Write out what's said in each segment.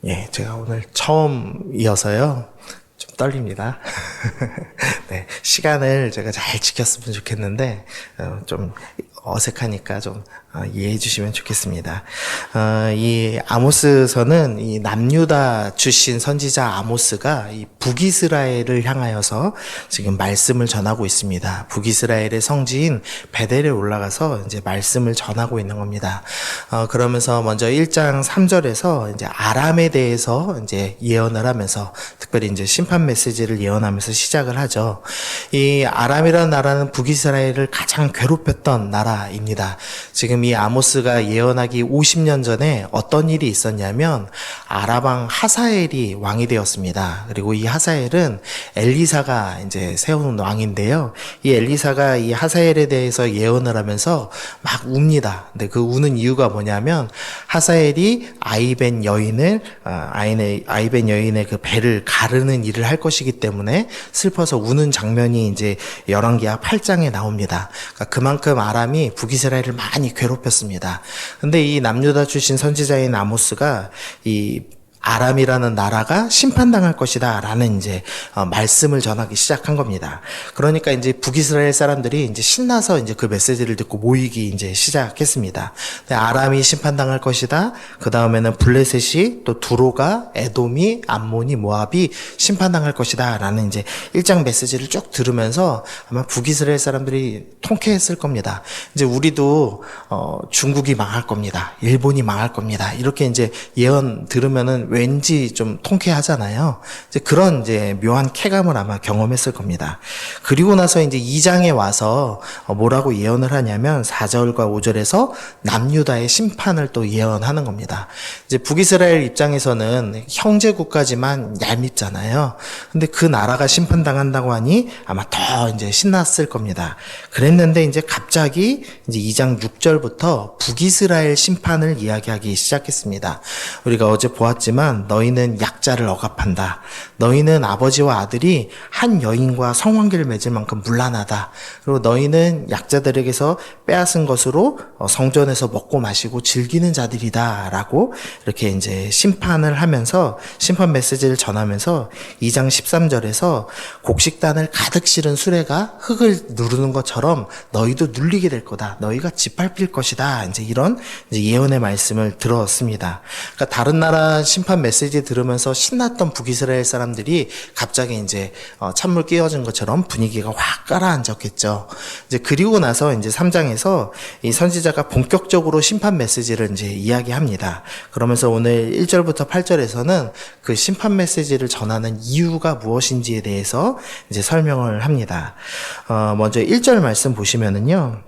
예, 제가 오늘 처음이어서요. 좀 떨립니다. 네, 시간을 제가 잘 지켰으면 좋겠는데, 좀 어색하니까 좀 이해해 주시면 좋겠습니다. 이 아모스서는 이 남유다 출신 선지자 아모스가 이 북이스라엘을 향하여서 지금 말씀을 전하고 있습니다. 북이스라엘의 성지인 베델에 올라가서 이제 말씀을 전하고 있는 겁니다. 그러면서 먼저 1장 3절에서 이제 아람에 대해서 이제 예언을 하면서 특별히 이제 심판 메시지를 예언하면서 시작을 하죠. 이 아람이라는 나라는 북이스라엘을 가장 괴롭혔던 나라입니다. 지금 이 아모스가 예언하기 50년 전에 어떤 일이 있었냐면 아람 왕 하사엘이 왕이 되었습니다. 그리고 이 하사엘은 엘리사가 이제 세운 왕인데요. 이 엘리사가 이 하사엘에 대해서 예언을 하면서 막 웁니다. 근데 그 우는 이유가 뭐냐면 하사엘이 아이벤 여인의 그 배를 가르는 일을 할 것이기 때문에 슬퍼서 우는 장면이 이제 열왕기하 8장에 나옵니다. 그러니까 그만큼 아람이 북이스라엘을 많이 괴롭혔습니다. 근데 이 남유다 출신 선지자인 아모스가 이 아람이라는 나라가 심판당할 것이다 라는 이제 말씀을 전하기 시작한 겁니다. 그러니까 이제 북이스라엘 사람들이 이제 신나서 이제 그 메시지를 듣고 모이기 이제 시작했습니다. 아람이 심판당할 것이다. 그 다음에는 블레셋이 또 두로가 에돔이 암몬이 모압이 심판당할 것이다 라는 이제 1장 메시지를 쭉 들으면서 아마 북이스라엘 사람들이 통쾌했을 겁니다. 이제 우리도 중국이 망할 겁니다. 일본이 망할 겁니다. 이렇게 이제 예언 들으면은 왠지 좀 통쾌하잖아요. 이제 그런 이제 묘한 쾌감을 아마 경험했을 겁니다. 그리고 나서 이제 2장에 와서 뭐라고 예언을 하냐면 4절과 5절에서 남유다의 심판을 또 예언하는 겁니다. 이제 북이스라엘 입장에서는 형제 국가지만 얄밉잖아요. 근데 그 나라가 심판당한다고 하니 아마 더 이제 신났을 겁니다. 그랬는데 이제 갑자기 이제 2장 6절부터 북이스라엘 심판을 이야기하기 시작했습니다. 우리가 어제 보았지만 너희는 약자를 억압한다. 너희는 아버지와 아들이 한 여인과 성관계를 맺을 만큼 문란하다. 그리고 너희는 약자들에게서 빼앗은 것으로 성전에서 먹고 마시고 즐기는 자들이다. 라고 이렇게 이제 심판을 하면서 심판 메시지를 전하면서 2장 13절에서 곡식단을 가득 실은 수레가 흙을 누르는 것처럼 너희도 눌리게 될 거다. 너희가 짓밟힐 것이다. 이제 이런 이제 예언의 말씀을 들었습니다. 그러니까 다른 나라 심판 메시지 들으면서 신났던 북이스라엘 사람들이 갑자기 이제 찬물 끼얹은 것처럼 분위기가 확 가라앉았겠죠. 이제 그리고 나서 이제 3장에서 이 선지자가 본격적으로 심판 메시지를 이제 이야기합니다. 그러면서 오늘 1절부터 8절에서는 그 심판 메시지를 전하는 이유가 무엇인지에 대해서 이제 설명을 합니다. 먼저 1절 말씀 보시면은요.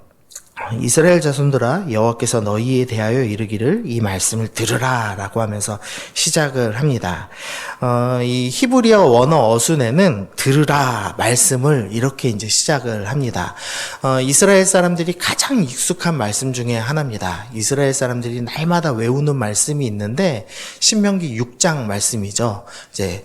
이스라엘 자손들아 여호와께서 너희에 대하여 이르기를 이 말씀을 들으라 라고 하면서 시작을 합니다. 이 히브리어 원어 어순에는 들으라 말씀을 이렇게 이제 시작을 합니다. 이스라엘 사람들이 가장 익숙한 말씀 중에 하나입니다. 이스라엘 사람들이 날마다 외우는 말씀이 있는데 신명기 6장 말씀이죠. 이제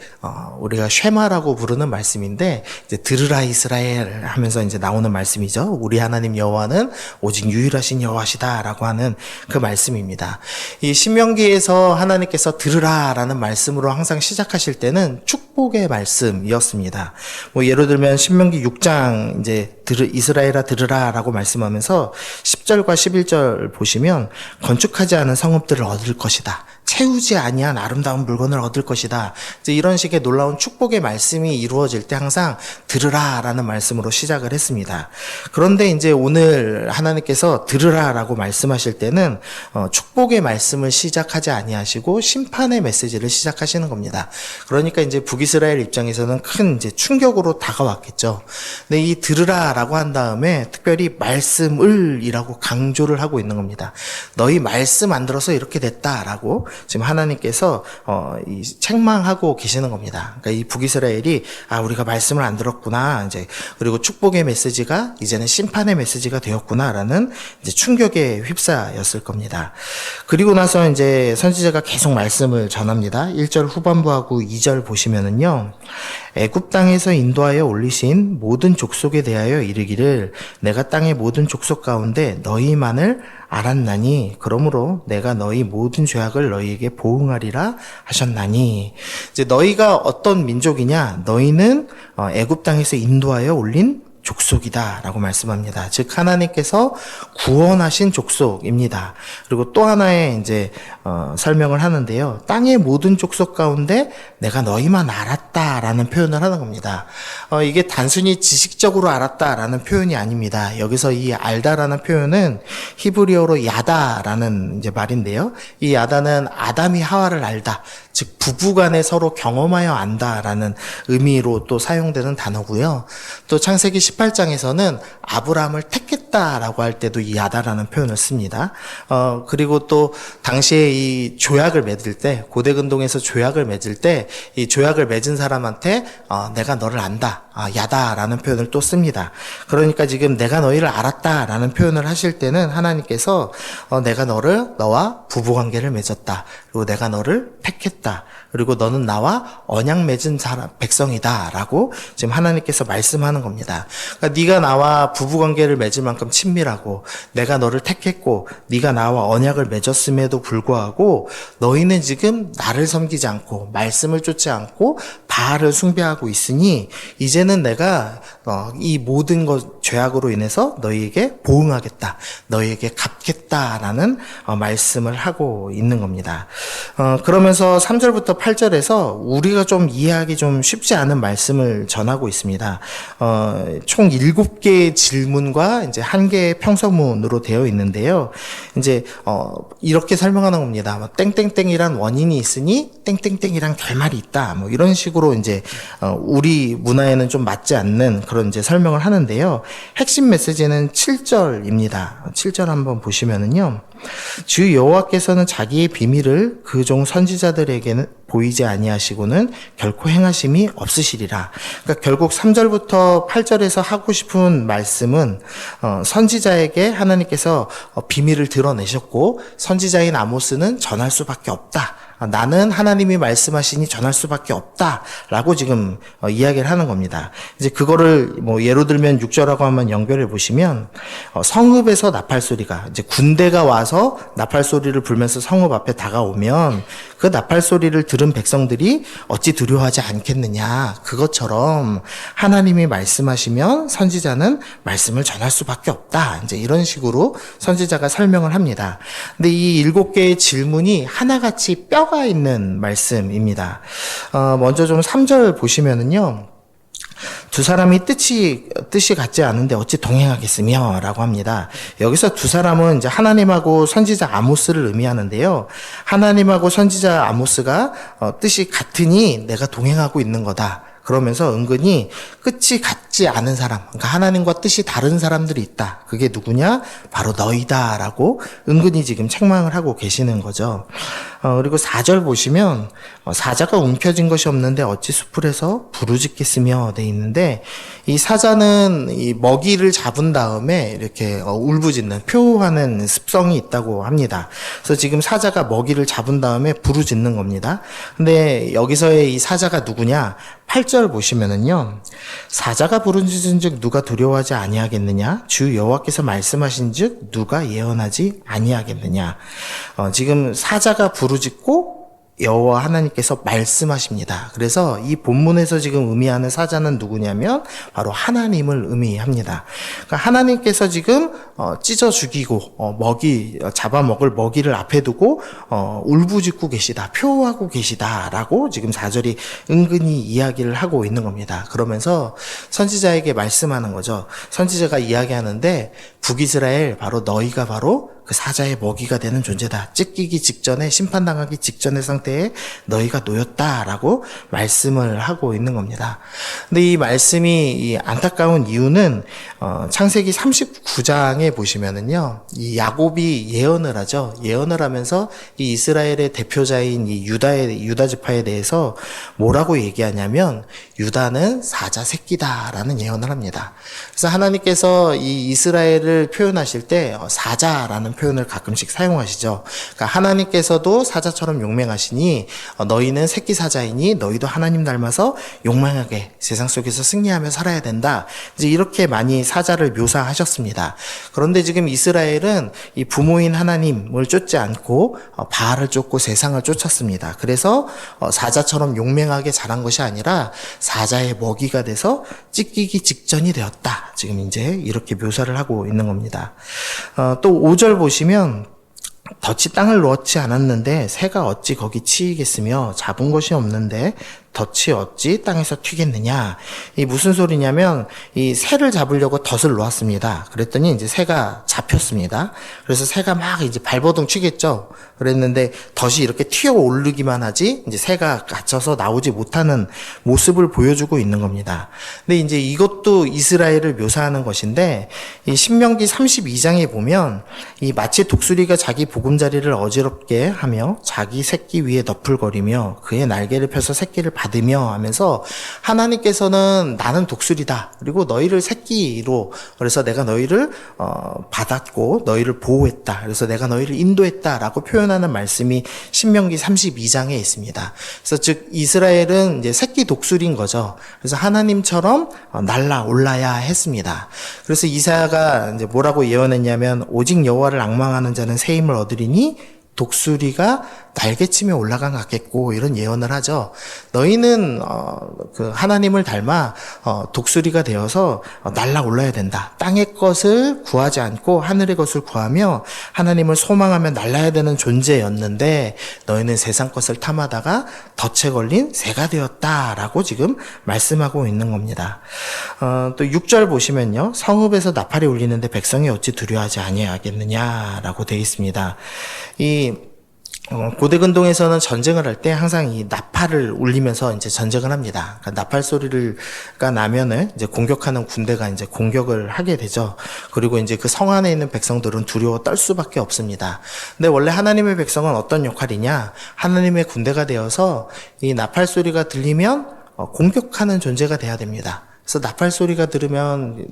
우리가 쉐마라고 부르는 말씀인데 이제 들으라 이스라엘 하면서 이제 나오는 말씀이죠. 우리 하나님 여호와는 오직 유일하신 여호와시다라고 하는 그 말씀입니다. 이 신명기에서 하나님께서 들으라라는 말씀으로 항상 시작하실 때는 축복의 말씀이었습니다. 뭐 예를 들면 신명기 6장 이제 이스라엘아 들으라라고 말씀하면서 10절과 11절 보시면 건축하지 않은 성읍들을 얻을 것이다. 채우지 아니한 아름다운 물건을 얻을 것이다. 이제 이런 식의 놀라운 축복의 말씀이 이루어질 때 항상 들으라라는 말씀으로 시작을 했습니다. 그런데 이제 오늘 하나님께서 들으라라고 말씀하실 때는 축복의 말씀을 시작하지 아니하시고 심판의 메시지를 시작하시는 겁니다. 그러니까 이제 북이스라엘 입장에서는 큰 이제 충격으로 다가왔겠죠. 근데 이 들으라라고 한 다음에 특별히 말씀을이라고 강조를 하고 있는 겁니다. 너희 말씀 안 들어서 이렇게 됐다라고 지금 하나님께서 이 책망하고 계시는 겁니다. 그러니까 이 북이스라엘이 우리가 말씀을 안 들었구나. 이제 그리고 축복의 메시지가 이제는 심판의 메시지가 되었구나라는 이제 충격에 휩싸였을 겁니다. 그리고 나서 이제 선지자가 계속 말씀을 전합니다. 1절 후반부하고 2절 보시면은요. 애굽 땅에서 인도하여 올리신 모든 족속에 대하여 이르기를 내가 땅의 모든 족속 가운데 너희만을 알았나니 그러므로 내가 너희 모든 죄악을 너희에게 보응하리라 하셨나니. 이제 너희가 어떤 민족이냐? 너희는 애굽 땅에서 인도하여 올린 족속이다라고 말씀합니다. 즉 하나님께서 구원하신 족속입니다. 그리고 또 하나의 이제 설명을 하는데요. 땅의 모든 족속 가운데 내가 너희만 알았다라는 표현을 하는 겁니다. 이게 단순히 지식적으로 알았다라는 표현이 아닙니다. 여기서 이 알다라는 표현은 히브리어로 야다라는 이제 말인데요. 이 야다는 아담이 하와를 알다, 즉 부부간에 서로 경험하여 안다라는 의미로 또 사용되는 단어고요. 또 창세기 18장에서는 아브라함을 택했다라고 할 때도 이 야다라는 표현을 씁니다. 그리고 또 당시에 이 조약을 맺을 때, 고대 근동에서 조약을 맺을 때 이 조약을 맺은 사람한테 내가 너를 안다, 야다라는 표현을 또 씁니다. 그러니까 지금 내가 너희를 알았다라는 표현을 하실 때는 하나님께서 내가 너와 부부관계를 맺었다, 그리고 내가 너를 택했다, 그리고 너는 나와 언약 맺은 백성이다라고 지금 하나님께서 말씀하는 겁니다. 그러니까 네가 나와 부부관계를 맺을 만큼 친밀하고 내가 너를 택했고 네가 나와 언약을 맺었음에도 불구하고 너희는 지금 나를 섬기지 않고 말씀을 쫓지 않고 바알을 숭배하고 있으니 이제는 내가 이 모든 것 죄악으로 인해서 너희에게 보응하겠다, 너희에게 갚겠다라는 말씀을 하고 있는 겁니다. 그러면서 3절부터 8절에서 우리가 좀 이해하기 좀 쉽지 않은 말씀을 전하고 있습니다. 총 7개의 질문과 이제 1개의 평서문으로 되어 있는데요. 이제 이렇게 설명하는 겁니다. 땡땡땡이란 원인이 있으니 땡땡땡이란 결말이 있다. 뭐 이런 식으로 이제 우리 문화에는 좀 맞지 않는 그런 이제 설명을 하는데요. 핵심 메시지는 7절입니다. 7절 한번 보시면은요. 주 여호와께서는 자기의 비밀을 그 종 선지자들에게는 보이지 아니하시고는 결코 행하심이 없으시리라. 그러니까 결국 3절부터 8절에서 하고 싶은 말씀은 선지자에게 하나님께서 비밀을 드러내셨고 선지자인 아모스는 전할 수밖에 없다. 나는 하나님이 말씀하시니 전할 수밖에 없다라고 지금 이야기를 하는 겁니다. 이제 그거를 뭐 예로 들면 6절하고 한번 연결해 보시면 성읍에서 나팔 소리가, 이제 군대가 와서 나팔 소리를 불면서 성읍 앞에 다가오면 그 나팔 소리를 들은 백성들이 어찌 두려워하지 않겠느냐. 그것처럼 하나님이 말씀하시면 선지자는 말씀을 전할 수밖에 없다. 이제 이런 식으로 선지자가 설명을 합니다. 근데 이 7개의 질문이 하나같이 뼈가 있는 말씀입니다. 먼저 좀 3절 보시면은요. 두 사람이 뜻이 같지 않은데 어찌 동행하겠으며 라고 합니다. 여기서 두 사람은 이제 하나님하고 선지자 아모스를 의미하는데요. 하나님하고 선지자 아모스가 뜻이 같으니 내가 동행하고 있는 거다. 그러면서 은근히 끝이 같지 않은 사람, 그러니까 하나님과 뜻이 다른 사람들이 있다. 그게 누구냐? 바로 너희다라고 은근히 지금 책망을 하고 계시는 거죠. 그리고 4절 보시면 사자가 움켜진 것이 없는데 어찌 수풀에서 부르짖겠으며 돼 있는데, 이 사자는 이 먹이를 잡은 다음에 이렇게 울부짖는, 표하는 습성이 있다고 합니다. 그래서 지금 사자가 먹이를 잡은 다음에 부르짖는 겁니다. 근데 여기서의 이 사자가 누구냐? 8절 보시면은요. 사자가 부르짖은즉 누가 두려워하지 아니하겠느냐? 주 여호와께서 말씀하신즉 누가 예언하지 아니하겠느냐? 지금 사자가 부르짖고 여호와 하나님께서 말씀하십니다. 그래서 이 본문에서 지금 의미하는 사자는 누구냐면 바로 하나님을 의미합니다. 그러니까 하나님께서 지금 찢어 죽이고 잡아먹을 먹이를 앞에 두고 울부짖고 계시다, 표하고 계시다라고 지금 4절이 은근히 이야기를 하고 있는 겁니다. 그러면서 선지자에게 말씀하는 거죠. 선지자가 이야기하는데 북이스라엘, 바로 너희가 바로 그 사자의 먹이가 되는 존재다. 찢기기 직전에, 심판당하기 직전의 상태에 너희가 놓였다라고 말씀을 하고 있는 겁니다. 근데 이 말씀이 이 안타까운 이유는 창세기 39장에 보시면은요, 이 야곱이 예언을 하죠. 예언을 하면서 이 이스라엘의 대표자인 이 유다 지파에 대해서 뭐라고 얘기하냐면 유다는 사자 새끼다라는 예언을 합니다. 그래서 하나님께서 이 이스라엘을 표현하실 때 사자라는 표현을 가끔씩 사용하시죠. 그러니까 하나님께서도 사자처럼 용맹하시니 너희는 새끼 사자이니 너희도 하나님 닮아서 용맹하게 세상 속에서 승리하며 살아야 된다. 이제 이렇게 많이 사자를 묘사하셨습니다. 그런데 지금 이스라엘은 이 부모인 하나님을 쫓지 않고 바알을 쫓고 세상을 쫓았습니다. 그래서 사자처럼 용맹하게 자란 것이 아니라 사자의 먹이가 돼서 찢기기 직전이 되었다. 지금 이제 이렇게 묘사를 하고 있는 겁니다. 또 5절 보시면 덫이 땅을 놓지 않았는데 새가 어찌 거기 치이겠으며 잡은 것이 없는데 덫이 어찌 땅에서 튀겠느냐. 이 무슨 소리냐면 이 새를 잡으려고 덫을 놓았습니다. 그랬더니 이제 새가 잡혔습니다. 그래서 새가 막 이제 발버둥 치겠죠. 그랬는데 덫이 이렇게 튀어 오르기만 하지 이제 새가 갇혀서 나오지 못하는 모습을 보여주고 있는 겁니다. 근데 이제 이것도 이스라엘을 묘사하는 것인데 이 신명기 32장에 보면 이 마치 독수리가 자기 보금자리를 어지럽게 하며 자기 새끼 위에 너풀거리며 그의 날개를 펴서 새끼를 받으며 하면서 하나님께서는 나는 독수리다. 그리고 너희를 새끼로 그래서 내가 너희를 받았고 너희를 보호했다. 그래서 내가 너희를 인도했다라고 표현하는 말씀이 신명기 32장에 있습니다. 그래서 즉 이스라엘은 이제 새끼 독수리인 거죠. 그래서 하나님처럼 날아올라야 했습니다. 그래서 이사야가 이제 뭐라고 예언했냐면 오직 여호와를 앙망하는 자는 새 힘을 얻으리니 독수리가 날개치며 올라간 것 같겠고 이런 예언을 하죠. 너희는 그 하나님을 닮아 독수리가 되어서 날아올라야 된다. 땅의 것을 구하지 않고 하늘의 것을 구하며 하나님을 소망하며 날아야 되는 존재였는데 너희는 세상 것을 탐하다가 덫에 걸린 새가 되었다라고 지금 말씀하고 있는 겁니다. 또 6절 보시면요. 성읍에서 나팔이 울리는데 백성이 어찌 두려워하지 아니하겠느냐라고 되어 있습니다. 이 고대 근동에서는 전쟁을 할 때 항상 이 나팔을 울리면서 이제 전쟁을 합니다. 그러니까 나팔 소리가 나면은 이제 공격하는 군대가 이제 공격을 하게 되죠. 그리고 이제 그 성 안에 있는 백성들은 두려워 떨 수밖에 없습니다. 근데 원래 하나님의 백성은 어떤 역할이냐? 하나님의 군대가 되어서 이 나팔 소리가 들리면 공격하는 존재가 돼야 됩니다. 그래서 나팔 소리가 들으면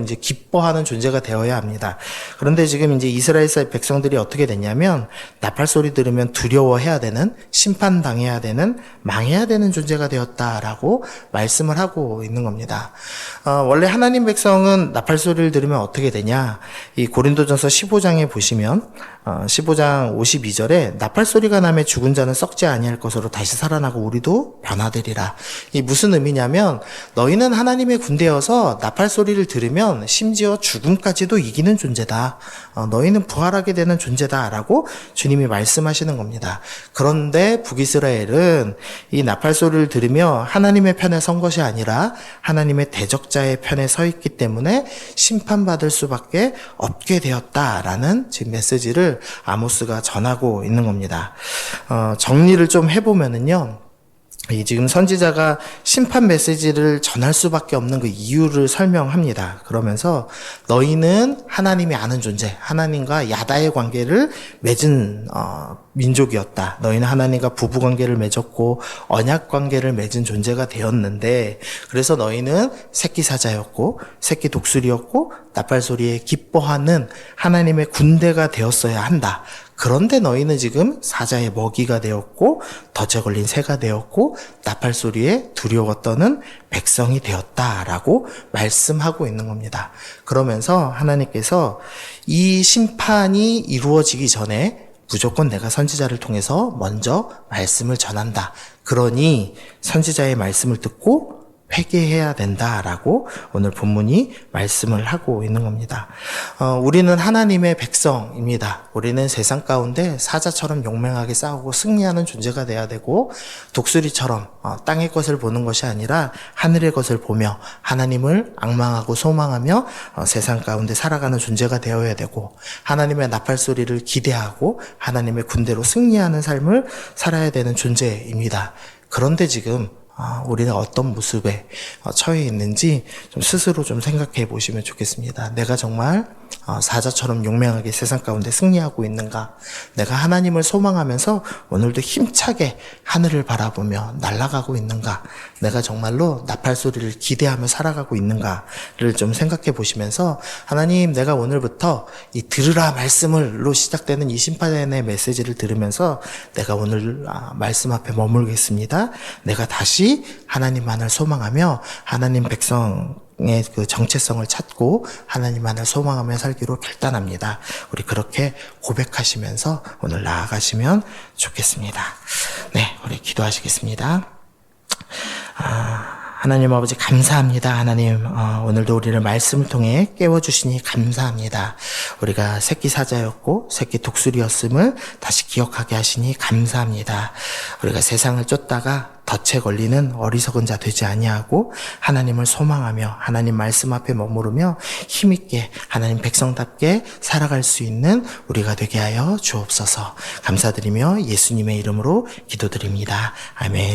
이제 기뻐하는 존재가 되어야 합니다. 그런데 지금 이제 이스라엘 백성들이 어떻게 됐냐면 나팔 소리 들으면 두려워해야 되는, 심판당해야 되는, 망해야 되는 존재가 되었다라고 말씀을 하고 있는 겁니다. 원래 하나님 백성은 나팔 소리를 들으면 어떻게 되냐? 이 고린도전서 15장에 보시면 15장 52절에 나팔 소리가 나며 죽은 자는 썩지 아니할 것으로 다시 살아나고 우리도 변화되리라. 이 무슨 의미냐면 너희는 하나님의 군대여서 나팔 소리를 들으면 심지어 죽음까지도 이기는 존재다. 너희는 부활하게 되는 존재다라고 주님이 말씀하시는 겁니다. 그런데 북이스라엘은 이 나팔 소리를 들으며 하나님의 편에 선 것이 아니라 하나님의 대적자의 편에 서 있기 때문에 심판받을 수밖에 없게 되었다라는 지금 메시지를 아모스가 전하고 있는 겁니다. 정리를 좀 해보면은요. 이 지금 선지자가 심판 메시지를 전할 수밖에 없는 그 이유를 설명합니다. 그러면서 너희는 하나님이 아는 존재, 하나님과 야다의 관계를 맺은 민족이었다. 너희는 하나님과 부부 관계를 맺었고 언약 관계를 맺은 존재가 되었는데 그래서 너희는 새끼 사자였고 새끼 독수리였고 나팔 소리에 기뻐하는 하나님의 군대가 되었어야 한다. 그런데 너희는 지금 사자의 먹이가 되었고 덫에 걸린 새가 되었고 나팔 소리에 두려워 떠는 백성이 되었다라고 말씀하고 있는 겁니다. 그러면서 하나님께서 이 심판이 이루어지기 전에 무조건 내가 선지자를 통해서 먼저 말씀을 전한다. 그러니 선지자의 말씀을 듣고 회개해야 된다라고 오늘 본문이 말씀을 하고 있는 겁니다. 우리는 하나님의 백성입니다. 우리는 세상 가운데 사자처럼 용맹하게 싸우고 승리하는 존재가 돼야 되고 독수리처럼 땅의 것을 보는 것이 아니라 하늘의 것을 보며 하나님을 앙망하고 소망하며 세상 가운데 살아가는 존재가 되어야 되고 하나님의 나팔 소리를 기대하고 하나님의 군대로 승리하는 삶을 살아야 되는 존재입니다. 그런데 지금 우리가 어떤 모습에 처해 있는지 좀 스스로 좀 생각해 보시면 좋겠습니다. 내가 정말 사자처럼 용맹하게 세상 가운데 승리하고 있는가? 내가 하나님을 소망하면서 오늘도 힘차게 하늘을 바라보며 날아가고 있는가? 내가 정말로 나팔 소리를 기대하며 살아가고 있는가를 좀 생각해 보시면서 하나님, 내가 오늘부터 이 들으라 말씀을로 시작되는 이 심판의 메시지를 들으면서 내가 오늘 말씀 앞에 머물겠습니다. 내가 다시 하나님만을 소망하며 하나님 백성의 그 정체성을 찾고 하나님만을 소망하며 살기로 결단합니다. 우리 그렇게 고백하시면서 오늘 나아가시면 좋겠습니다. 네, 우리 기도하시겠습니다. 하나님 아버지 감사합니다. 하나님 오늘도 우리를 말씀을 통해 깨워주시니 감사합니다. 우리가 새끼 사자였고 새끼 독수리였음을 다시 기억하게 하시니 감사합니다. 우리가 세상을 쫓다가 덫에 걸리는 어리석은 자 되지 아니하고 하나님을 소망하며 하나님 말씀 앞에 머무르며 힘있게 하나님 백성답게 살아갈 수 있는 우리가 되게 하여 주옵소서. 감사드리며 예수님의 이름으로 기도드립니다. 아멘.